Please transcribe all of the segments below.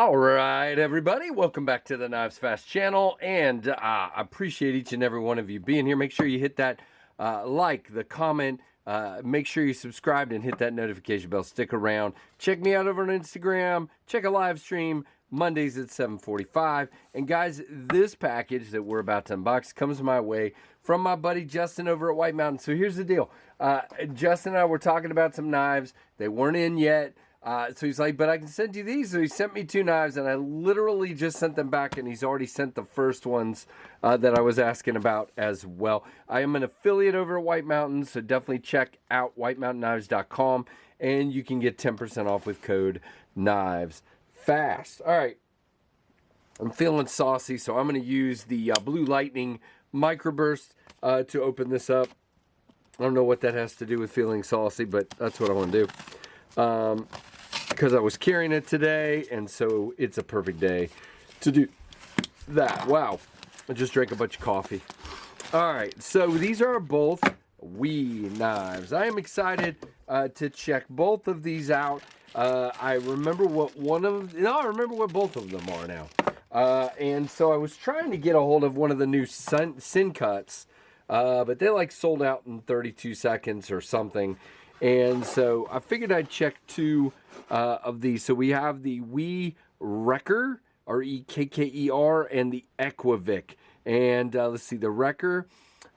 All right, everybody, welcome back to the KnivesFAST channel, and I appreciate each and every one of you being here. Make sure you hit that like, the comment, make sure you subscribe and hit that notification bell. Stick around. Check me out over on Instagram. Check a live stream Mondays at 7:45. And guys, this package that we're about to unbox comes my way from my buddy Justin over at White Mountain. So here's the deal. Justin and I were talking about some knives. They weren't in yet. So he's like, but I can send you these. So he sent me 2 knives, and I literally just sent them back, and he's already sent the first ones that I was asking about as well. I am an affiliate over at White Mountain, so definitely check out whitemountainKnives.com, and you can get 10% off with code KnivesFAST. All right, I'm feeling saucy, so I'm going to use the Blue Lightning Microburst to open this up. I don't know what that has to do with feeling saucy, but that's what I want to do. Because I was carrying it today, and so it's a perfect day to do that. Wow, I just drank a bunch of coffee. All right, so these are both We knives. I am excited to check both of these out. I remember what I remember what both of them are now. And so I was trying to get a hold of one of the new Sin Cuts, but they like sold out in 32 seconds or something. And so I figured I'd check 2 of these. So we have the We Wrecker, R-E-K-K-E-R, and the Aquavic. And let's see, the Wrecker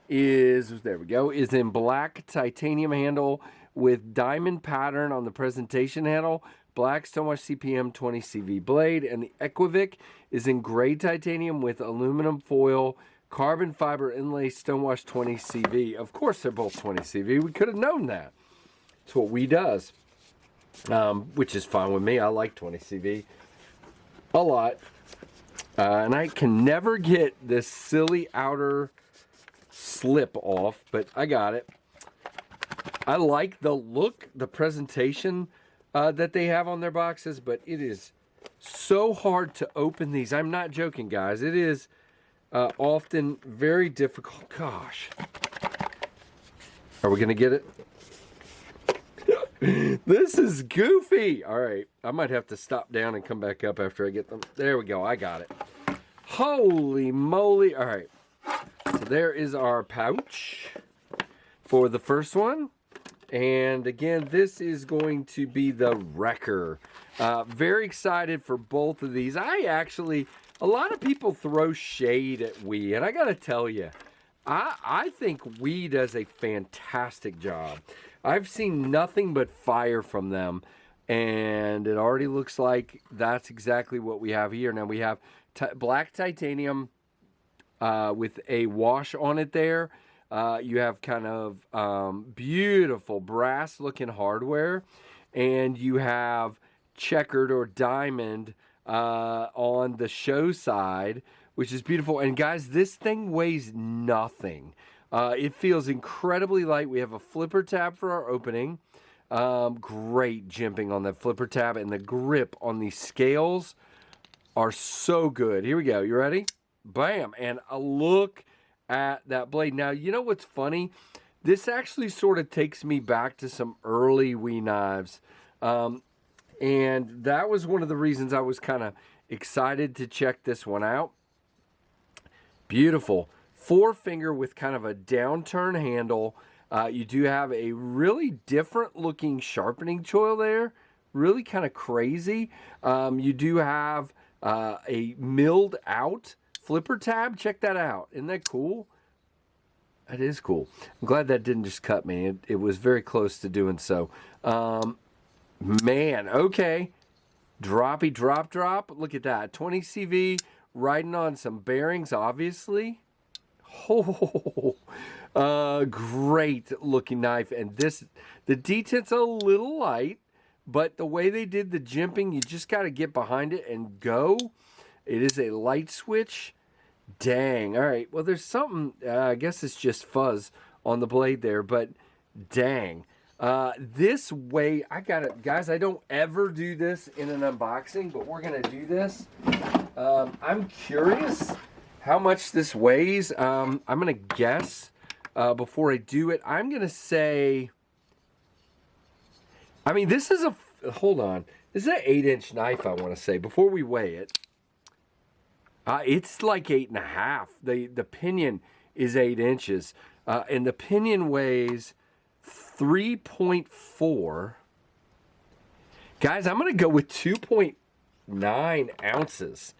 is, there we go, is in black titanium handle with diamond pattern on the presentation handle, black stonewash CPM 20 CV blade. And the Aquavic is in gray titanium with aluminum foil, carbon fiber inlay stonewash 20 CV. Of course, they're both 20 CV. We could have known that. It's what We does, which is fine with me. I like 20 CV a lot. And I can never get this silly outer slip off, but I got it. I like the look, the presentation that they have on their boxes, but it is so hard to open these. I'm not joking, guys. It is often very difficult. Gosh. Are we going to get it? This is goofy. All right, I might have to stop down and come back up after I get them. There we go. I got it. Holy moly. All right. So there is our pouch for the first one. And again, this is going to be the Wrecker. Very excited for both of these. A lot of people throw shade at We, and I got to tell you, I think We does a fantastic job. I've seen nothing but fire from them, and it already looks like that's exactly what we have here. Now we have black titanium with a wash on it there. You have kind of beautiful brass-looking hardware, and you have checkered or diamond on the show side, which is beautiful. And guys, this thing weighs nothing. It feels incredibly light. We have a flipper tab for our opening. Great jimping on that flipper tab, and the grip on these scales are so good. Here we go. You ready? Bam! And a look at that blade. Now, you know what's funny? This actually sort of takes me back to some early We knives. And that was one of the reasons I was kind of excited to check this one out. Beautiful. 4-finger with kind of a downturn handle. You do have a really different looking sharpening choil there. Really kind of crazy. You do have a milled out flipper tab. Check that out. Isn't that cool? That is cool. I'm glad that didn't just cut me. It was very close to doing so. Man, okay. Droppy drop. Look at that. 20 CV riding on some bearings, obviously. Oh, great looking knife. And the detent's a little light, but the way they did the jimping, you just got to get behind it and go. It is a light switch. Dang. All right. Well, there's something, I guess it's just fuzz on the blade there, but dang. This way, I got it. Guys, I don't ever do this in an unboxing, but we're going to do this. I'm curious how much this weighs. I'm going to guess before I do it. I'm going to say, I mean, this is hold on. This is an 8-inch knife, I want to say, before we weigh it. It's like 8.5. The pinion is 8 inches. And the pinion weighs 3.4. Guys, I'm going to go with 2.9 ounces.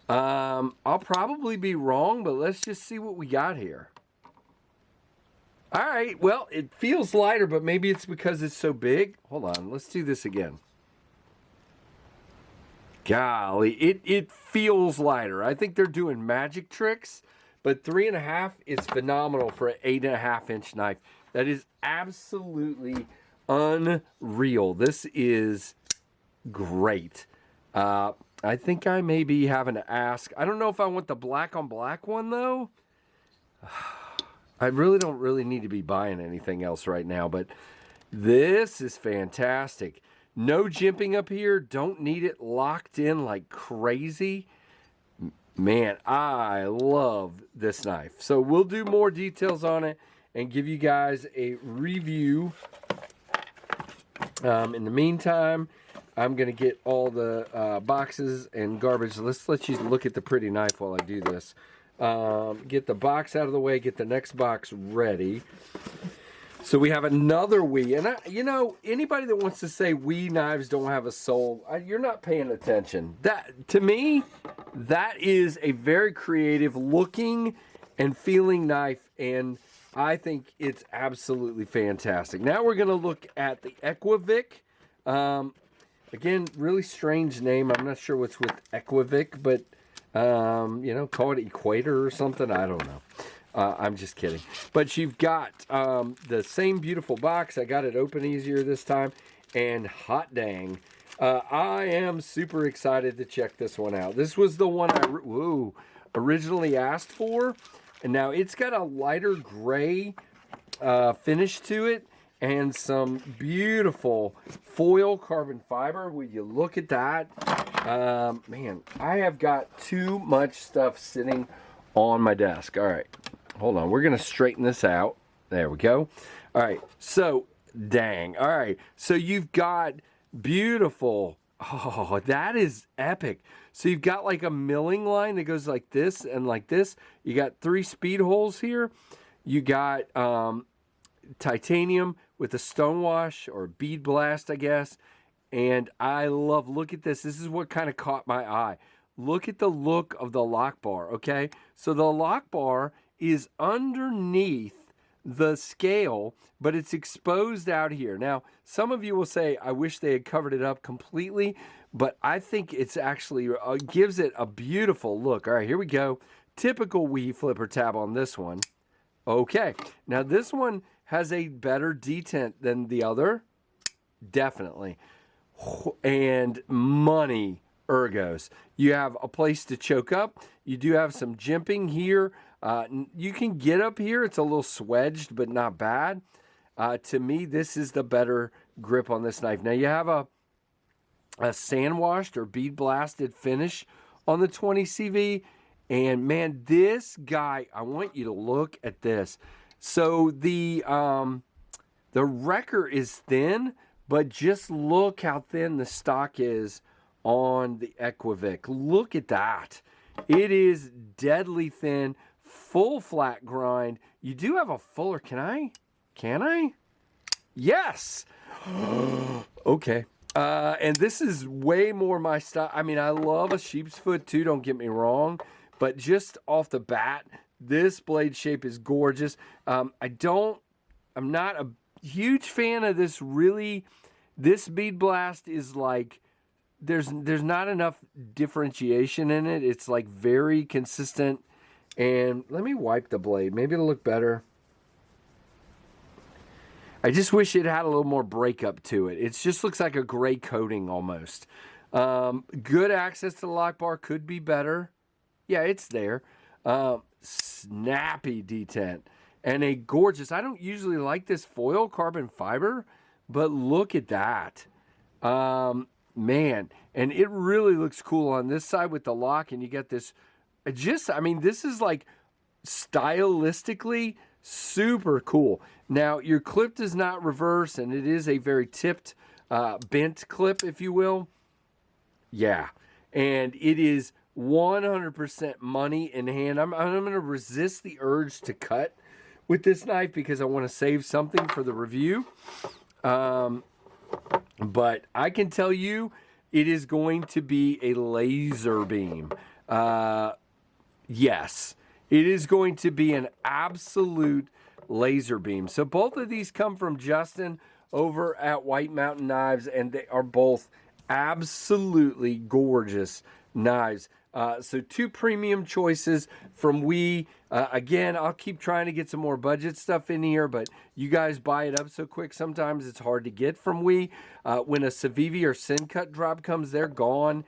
I'll probably be wrong, but let's just see what we got here. All right, well, it feels lighter, but maybe it's because it's so big. Hold on, let's do this again. Golly, it feels lighter. I think they're doing magic tricks, but 3.5 is phenomenal for an 8.5-inch knife. That is absolutely unreal. This is great. I think I may be having to ask. I don't know if I want the black on black one, though. I really don't need to be buying anything else right now, but this is fantastic. No jimping up here. Don't need it locked in like crazy. Man, I love this knife. So we'll do more details on it and give you guys a review. In the meantime, I'm going to get all the boxes and garbage. Let's let you look at the pretty knife while I do this. Get the box out of the way, get the next box ready. So we have another We, and you know, anybody that wants to say We knives don't have a soul, you're not paying attention. That, to me, that is a very creative looking and feeling knife, and I think it's absolutely fantastic. Now we're going to look at the Aquavic. Again, really strange name. I'm not sure what's with Aquavic, but you know, call it Equator or something. I don't know. I'm just kidding. But you've got the same beautiful box. I got it open easier this time. And hot dang, I am super excited to check this one out. This was the one I originally asked for. And now it's got a lighter gray finish to it. And some beautiful foil carbon fiber. Will you look at that? Man, I have got too much stuff sitting on my desk. All right, hold on. We're going to straighten this out. There we go. All right, so, dang. All right, so you've got beautiful. Oh, that is epic. So you've got like a milling line that goes like this and like this. You got 3 speed holes here. You got titanium with a stonewash or bead blast, I guess. And I love, look at this. This is what kind of caught my eye. Look at the look of the lock bar, okay? So the lock bar is underneath the scale, but it's exposed out here. Now, some of you will say, I wish they had covered it up completely, but I think it's actually, gives it a beautiful look. All right, here we go. Typical We flipper tab on this one. Okay, now this one has a better detent than the other. Definitely. And money, ergos. You have a place to choke up. You do have some jimping here. You can get up here. It's a little swedged, but not bad. To me, this is the better grip on this knife. Now, you have a sand-washed or bead-blasted finish on the 20 CV. And, man, this guy, I want you to look at this. So the wrecker is thin, but just look how thin the stock is on the Aquavic. Look at that. It is deadly thin, full flat grind. You do have a fuller, can I? Yes. Okay. And this is way more my style. I mean, I love a sheep's foot too, don't get me wrong. But just off the bat, this blade shape is gorgeous. I'm not a huge fan of this this bead blast is like, there's not enough differentiation in it. It's like very consistent. And let me wipe the blade. Maybe it'll look better. I just wish it had a little more breakup to it. It just looks like a gray coating almost. Good access to the lock bar, could be better. Yeah, it's there. Snappy detent. And a gorgeous, I don't usually like this foil carbon fiber, but look at that. Man, and it really looks cool on this side with the lock, and you get this, this is like stylistically super cool. Now, your clip does not reverse, and it is a very tipped, bent clip, if you will. Yeah, and it is 100% money in hand. I'm going to resist the urge to cut with this knife because I want to save something for the review. But I can tell you it is going to be a laser beam. Yes, it is going to be an absolute laser beam. So both of these come from Justin over at White Mountain Knives, and they are both absolutely gorgeous knives. So two premium choices from We. Again, I'll keep trying to get some more budget stuff in here, but you guys buy it up so quick, sometimes it's hard to get from We. When a Civivi or Syncut drop comes, they're gone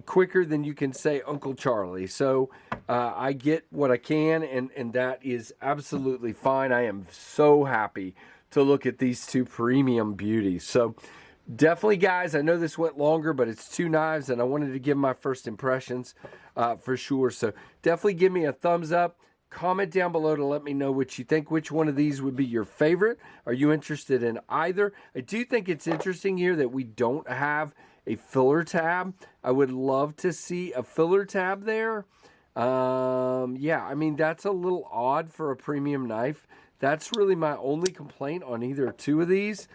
quicker than you can say Uncle Charlie. So I get what I can, and that is absolutely fine. I am so happy to look at these two premium beauties. So definitely, guys, I know this went longer, but it's two knives, and I wanted to give my first impressions for sure. So definitely give me a thumbs up. Comment down below to let me know what you think. Which one of these would be your favorite? Are you interested in either? I do think it's interesting here that we don't have a filler tab. I would love to see a filler tab there. Yeah, I mean, that's a little odd for a premium knife. That's really my only complaint on either two of these.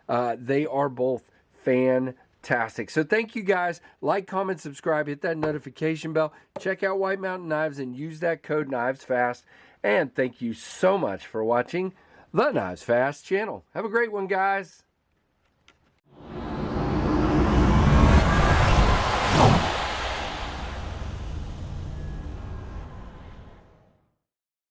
They are both fantastic. So thank you guys. Like, comment, subscribe, hit that notification bell. Check out White Mountain Knives and use that code KnivesFAST. And thank you so much for watching the KnivesFAST channel. Have a great one, guys.